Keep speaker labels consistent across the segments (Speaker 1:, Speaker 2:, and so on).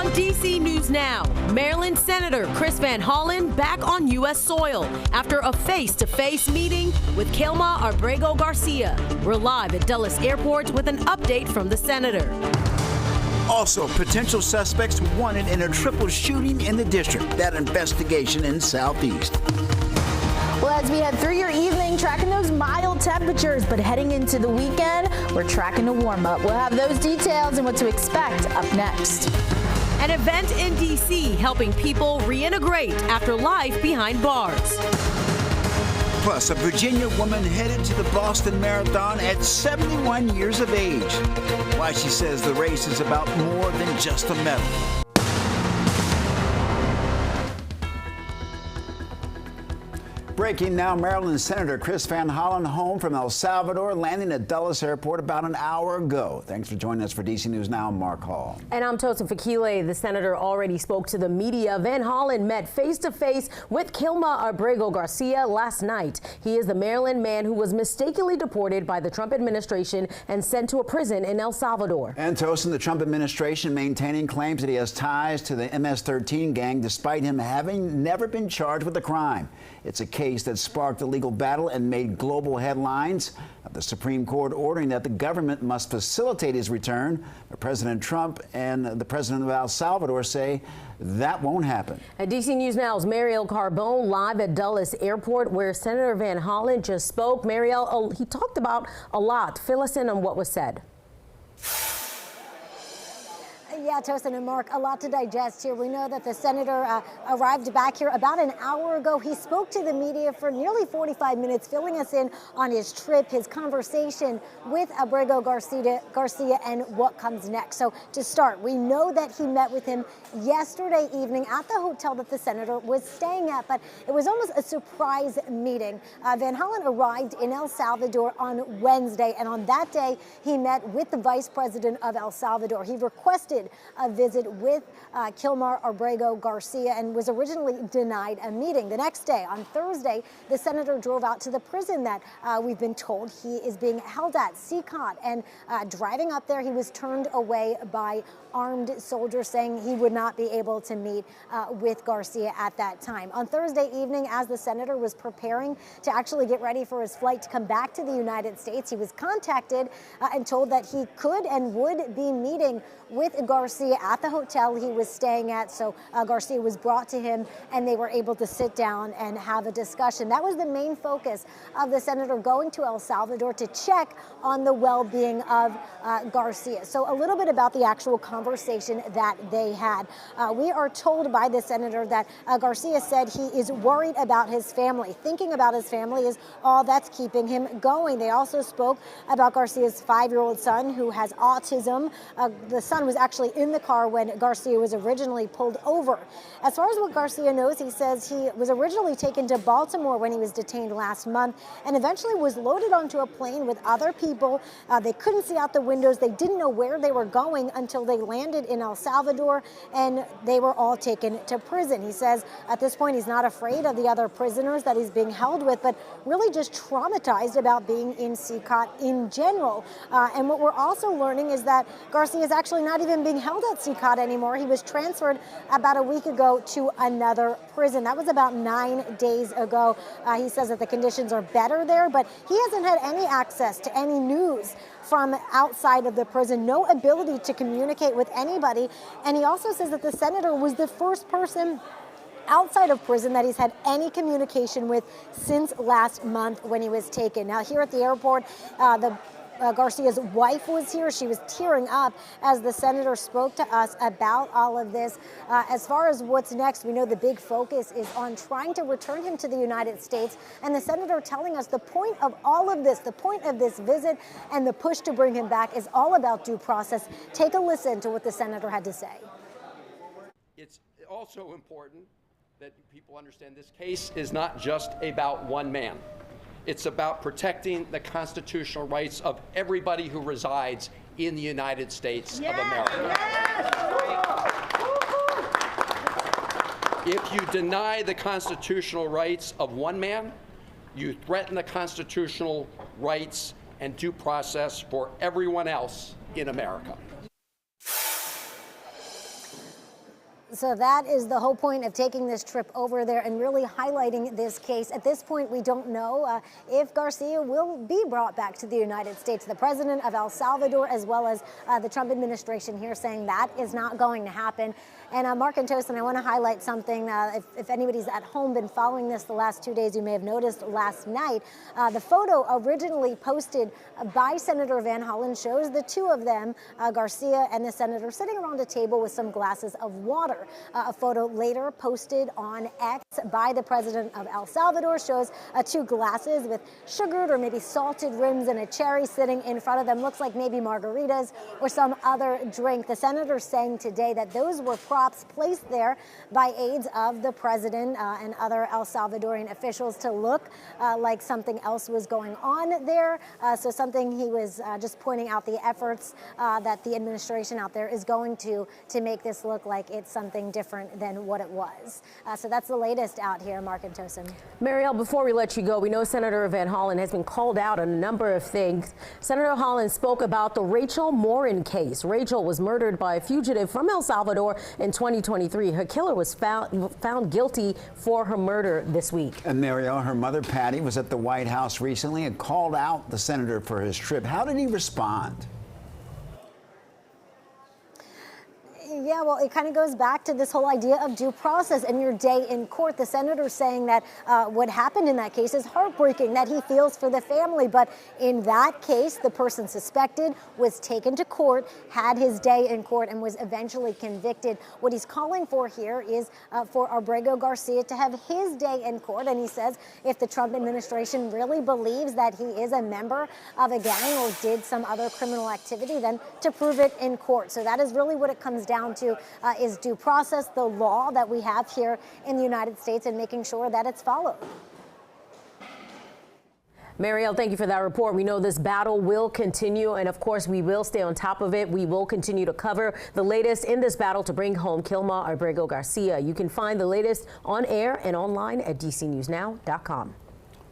Speaker 1: On DC News Now, Maryland Senator Chris Van Hollen back on U.S. soil after a face-to-face meeting with Kilma Abrego Garcia. We're live at Dulles Airport with an update from the senator.
Speaker 2: Also, potential suspects wanted in a triple shooting in the district. That investigation in Southeast.
Speaker 3: Well, as we head through your evening, tracking those mild temperatures, but heading into the weekend, we're tracking a warm up. We'll have those details and what to expect up next.
Speaker 1: An event in D.C. helping people reintegrate after life behind bars.
Speaker 2: Plus, a Virginia woman headed to the Boston Marathon at 71 years of age. Why she says the race is about more than just a medal. Breaking now, Maryland Senator Chris Van Hollen home from El Salvador, landing at Dulles Airport about an hour ago. Thanks for joining us for DC News Now. I'm Mark Hall.
Speaker 1: And I'm Tosin Fakile. The senator already spoke to the media. Van Hollen met face-to-face with Kilma Abrego Garcia last night. He is the Maryland man who was mistakenly deported by the Trump administration and sent to a prison in El Salvador.
Speaker 2: And Tosin, the Trump administration maintaining claims that he has ties to the MS-13 gang despite him having never been charged with a crime. It's a case that sparked a legal battle and made global headlines. The Supreme Court ordering that the government must facilitate his return. But President Trump and the president of El Salvador say that won't happen.
Speaker 1: At DC News Now's Mariel Carbone live at Dulles Airport, where Senator Van Hollen just spoke. Mariel, he talked about a lot. Fill us in on what was said.
Speaker 4: Yeah, Tosin and Mark, a lot to digest here. We know that the senator arrived back here about an hour ago. He spoke to the media for nearly 45 minutes, filling us in on his trip, his conversation with Abrego Garcia, and what comes next. So to start, we know that he met with him yesterday evening at the hotel that the senator was staying at, but it was almost a surprise meeting. Van Hollen arrived in El Salvador on Wednesday, and on that day, he met with the vice president of El Salvador. He requested a visit with Kilma Abrego Garcia and was originally denied a meeting. The next day, on Thursday, the senator drove out to the prison that we've been told he is being held at, CCOT, and driving up there, he was turned away by armed soldiers, saying he would not be able to meet with Garcia at that time. On Thursday evening, as the senator was preparing to actually get ready for his flight to come back to the United States, he was contacted and told that he could and would be meeting with Garcia at the hotel he was staying at. So Garcia was brought to him and they were able to sit down and have a discussion. That was the main focus of the senator going to El Salvador to check on the well-being of Garcia. So a little bit about the actual conversation that they had. We are told by the senator that Garcia said he is worried about his family. Thinking about his family is all that's keeping him going. They also spoke about Garcia's 5-year-old son who has autism. The son was actually in the car when Garcia was originally pulled over. As far as what Garcia knows, he says he was originally taken to Baltimore when he was detained last month and eventually was loaded onto a plane with other people. They couldn't see out the windows. They didn't know where they were going until they landed in El Salvador, and they were all taken to prison. He says at this point he's not afraid of the other prisoners that he's being held with, but really just traumatized about being in CCOT in general. And what we're also learning is that Garcia is actually not even being held at CCOT anymore. He was transferred about a week ago to another prison. That was about 9 days ago. He says that the conditions are better there, but he hasn't had any access to any news from outside of the prison, no ability to communicate with anybody. And he also says that the senator was the first person outside of prison that he's had any communication with since last month when he was taken. Now, here at the airport, Garcia's wife was here. She was tearing up as the senator spoke to us about all of this. As far as what's next, we know the big focus is on trying to return him to the United States. And the senator telling us the point of all of this, the point of this visit and the push to bring him back is all about due process. Take a listen to what the senator had to say.
Speaker 5: It's also important that people understand this case is not just about one man. It's about protecting the constitutional rights of everybody who resides in the United States of America. If you deny the constitutional rights of one man, you threaten the constitutional rights and due process for everyone else in America.
Speaker 4: So that is the whole point of taking this trip over there and really highlighting this case. At this point, we don't know if Garcia will be brought back to the United States. The president of El Salvador, as well as the Trump administration here, saying that is not going to happen. And Mark and Tosin, I want to highlight something. If anybody's at home been following this the last 2 days, you may have noticed last night, the photo originally posted by Senator Van Hollen shows the two of them, Garcia and the senator, sitting around a table with some glasses of water. A photo later posted on X by the president of El Salvador shows two glasses with sugared or maybe salted rims and a cherry sitting in front of them. Looks like maybe margaritas or some other drink. The senator saying today that those were props placed there by aides of the president and other El Salvadorian officials to look like something else was going on there. So something he was just pointing out the efforts that the administration out there is going to make this look like it's something different than what it was. So that's the latest out here, Mark and Tosin.
Speaker 1: Marielle, before we let you go, we know Senator Van Hollen has been called out on a number of things. Senator Hollen spoke about the Rachel Morin case. Rachel was murdered by a fugitive from El Salvador in 2023. Her killer was found guilty for her murder this week.
Speaker 2: And Marielle, her mother Patty was at the White House recently and called out the senator for his trip. How did he respond?
Speaker 4: Yeah, well, it kind of goes back to this whole idea of due process and your day in court. The senator saying that what happened in that case is heartbreaking, that he feels for the family. But in that case, the person suspected was taken to court, had his day in court, and was eventually convicted. What he's calling for here is for Abrego Garcia to have his day in court. And he says if the Trump administration really believes that he is a member of a gang or did some other criminal activity, then to prove it in court. So that is really what it comes down to, is due process, the law that we have here in the United States, and making sure that it's followed.
Speaker 1: Marielle, thank you for that report. We know this battle will continue, and of course, we will stay on top of it. We will continue to cover the latest in this battle to bring home Kilma Abrego Garcia. You can find the latest on air and online at dcnewsnow.com.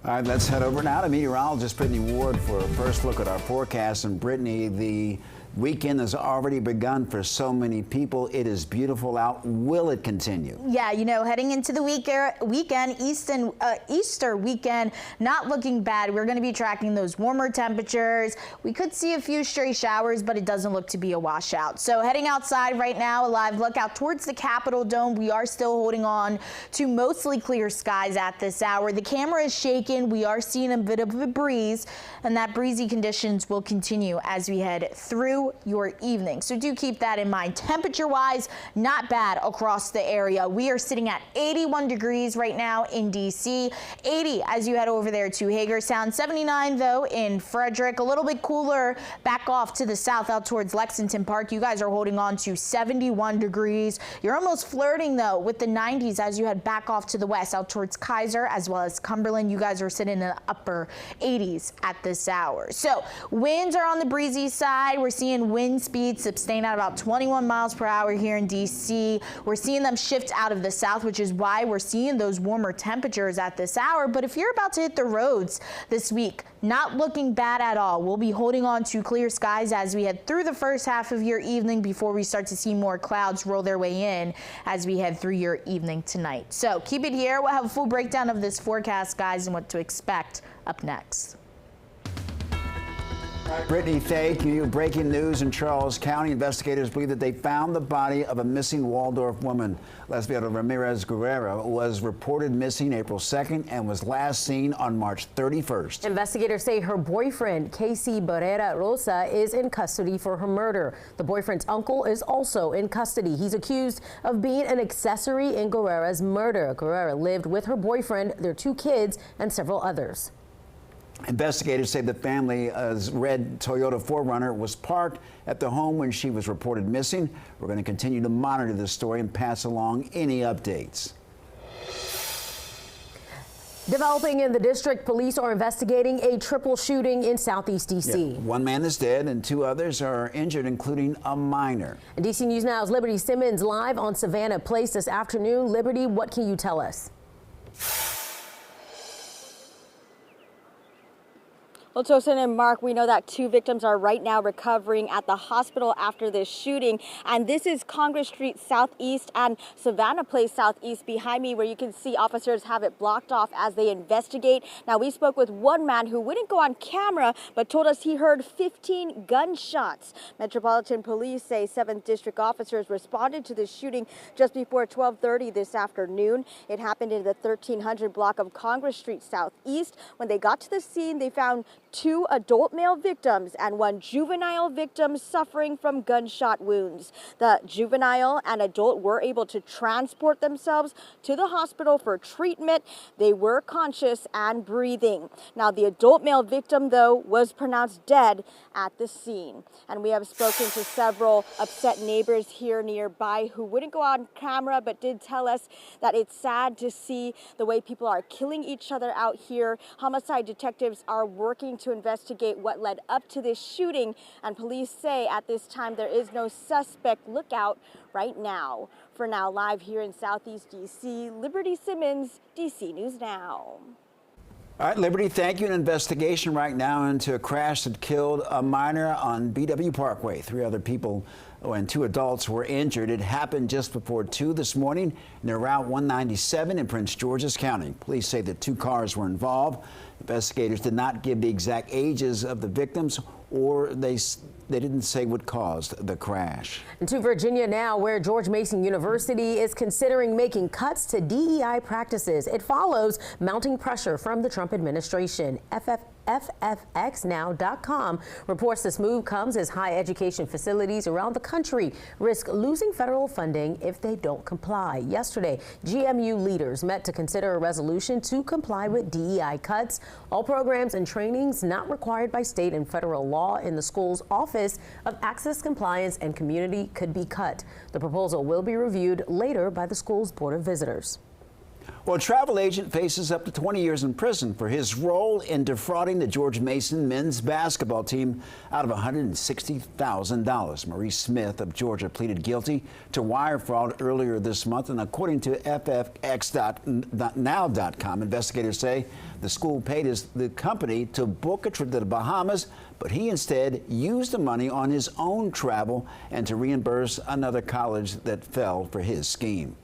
Speaker 2: All right, let's head over now to meteorologist Brittany Ward for a first look at our forecast. And Brittany, the weekend has already begun for so many people. It is beautiful out. Will it continue?
Speaker 3: Yeah, you know, heading into the weekend, Easter weekend, not looking bad. We're going to be tracking those warmer temperatures. We could see a few stray showers, but it doesn't look to be a washout. So heading outside right now, a live look out towards the Capitol Dome. We are still holding on to mostly clear skies at this hour. The camera is shaking. We are seeing a bit of a breeze, and that breezy conditions will continue as we head through your evening. So do keep that in mind. Temperature wise, not bad across the area. We are sitting at 81 degrees right now in DC, 80 as you head over there to Hagerstown, 79 though in Frederick, a little bit cooler back off to the south out towards Lexington Park. You guys are holding on to 71 degrees. You're almost flirting though with the 90s as you head back off to the west out towards Kaiser as well as Cumberland. You guys are sitting in the upper 80s at this hour. So winds are on the breezy side. We're seeing wind speeds staying at about 21 miles per hour here in DC. We're seeing them shift out of the south, which is why we're seeing those warmer temperatures at this hour. But if you're about to hit the roads this week, not looking bad at all. We'll be holding on to clear skies as we head through the first half of your evening before we start to see more clouds roll their way in as we head through your evening tonight. So keep it here. We'll have a full breakdown of this forecast, guys, and what to expect up next.
Speaker 2: Brittany, thank you. Breaking news in Charles County. Investigators believe that they found the body of a missing Waldorf woman. Lesbiana Ramirez Guerrero was reported missing April 2nd and was last seen on March 31st.
Speaker 1: Investigators say her boyfriend, Casey Barrera Rosa, is in custody for her murder. The boyfriend's uncle is also in custody. He's accused of being an accessory in Guerrera's murder. Guerrera lived with her boyfriend, their 2 kids, and several others.
Speaker 2: Investigators say the family's red Toyota 4Runner was parked at the home when she was reported missing. We're going to continue to monitor this story and pass along any updates.
Speaker 1: Developing in the district, police are investigating a triple shooting in Southeast D.C.
Speaker 2: Yeah, 1 man is dead and 2 others are injured, including a minor.
Speaker 1: And DC News Now's Liberty Simmons live on Savannah Place this afternoon. Liberty, what can you tell us?
Speaker 6: Well, Tosin and Mark, we know that 2 victims are right now recovering at the hospital after this shooting. And this is Congress Street Southeast and Savannah Place Southeast behind me, where you can see officers have it blocked off as they investigate. Now, we spoke with one man who wouldn't go on camera, but told us he heard 15 gunshots. Metropolitan Police say 7th District officers responded to this shooting just before 12:30 this afternoon. It happened in the 1300 block of Congress Street Southeast. When they got to the scene, they found 2 adult male victims and 1 juvenile victim suffering from gunshot wounds. The juvenile and adult were able to transport themselves to the hospital for treatment. They were conscious and breathing. Now, the adult male victim, though, was pronounced dead at the scene. And we have spoken to several upset neighbors here nearby who wouldn't go on camera, but did tell us that it's sad to see the way people are killing each other out here. Homicide detectives are working to investigate what led up to this shooting, and police say at this time there is no suspect. Look out right now. For now, live here in Southeast D.C., Liberty Simmons, D.C. News Now.
Speaker 2: All right, Liberty, thank you. An investigation right now into a crash that killed a minor on BW Parkway. 3 other people and 2 adults were injured. It happened just before 2 this morning near Route 197 in Prince George's County. Police say that 2 cars were involved. Investigators did not give the exact ages of the victims, or they didn't say what caused the crash.
Speaker 1: And to Virginia now, where George Mason University is considering making cuts to DEI practices. It follows mounting pressure from the Trump administration. FFXnow.com reports this move comes as higher education facilities around the country risk losing federal funding if they don't comply. Yesterday, GMU leaders met to consider a resolution to comply with DEI cuts. All programs and trainings not required by state and federal law in the school's Office of Access, Compliance, and Community could be cut. The proposal will be reviewed later by the school's Board of Visitors.
Speaker 2: Well, a travel agent faces up to 20 years in prison for his role in defrauding the George Mason men's basketball team out of $160,000. Maurice Smith of Georgia pleaded guilty to wire fraud earlier this month, and according to FFXnow.com, investigators say the school paid the company to book a trip to the Bahamas, but he instead used the money on his own travel and to reimburse another college that fell for his scheme.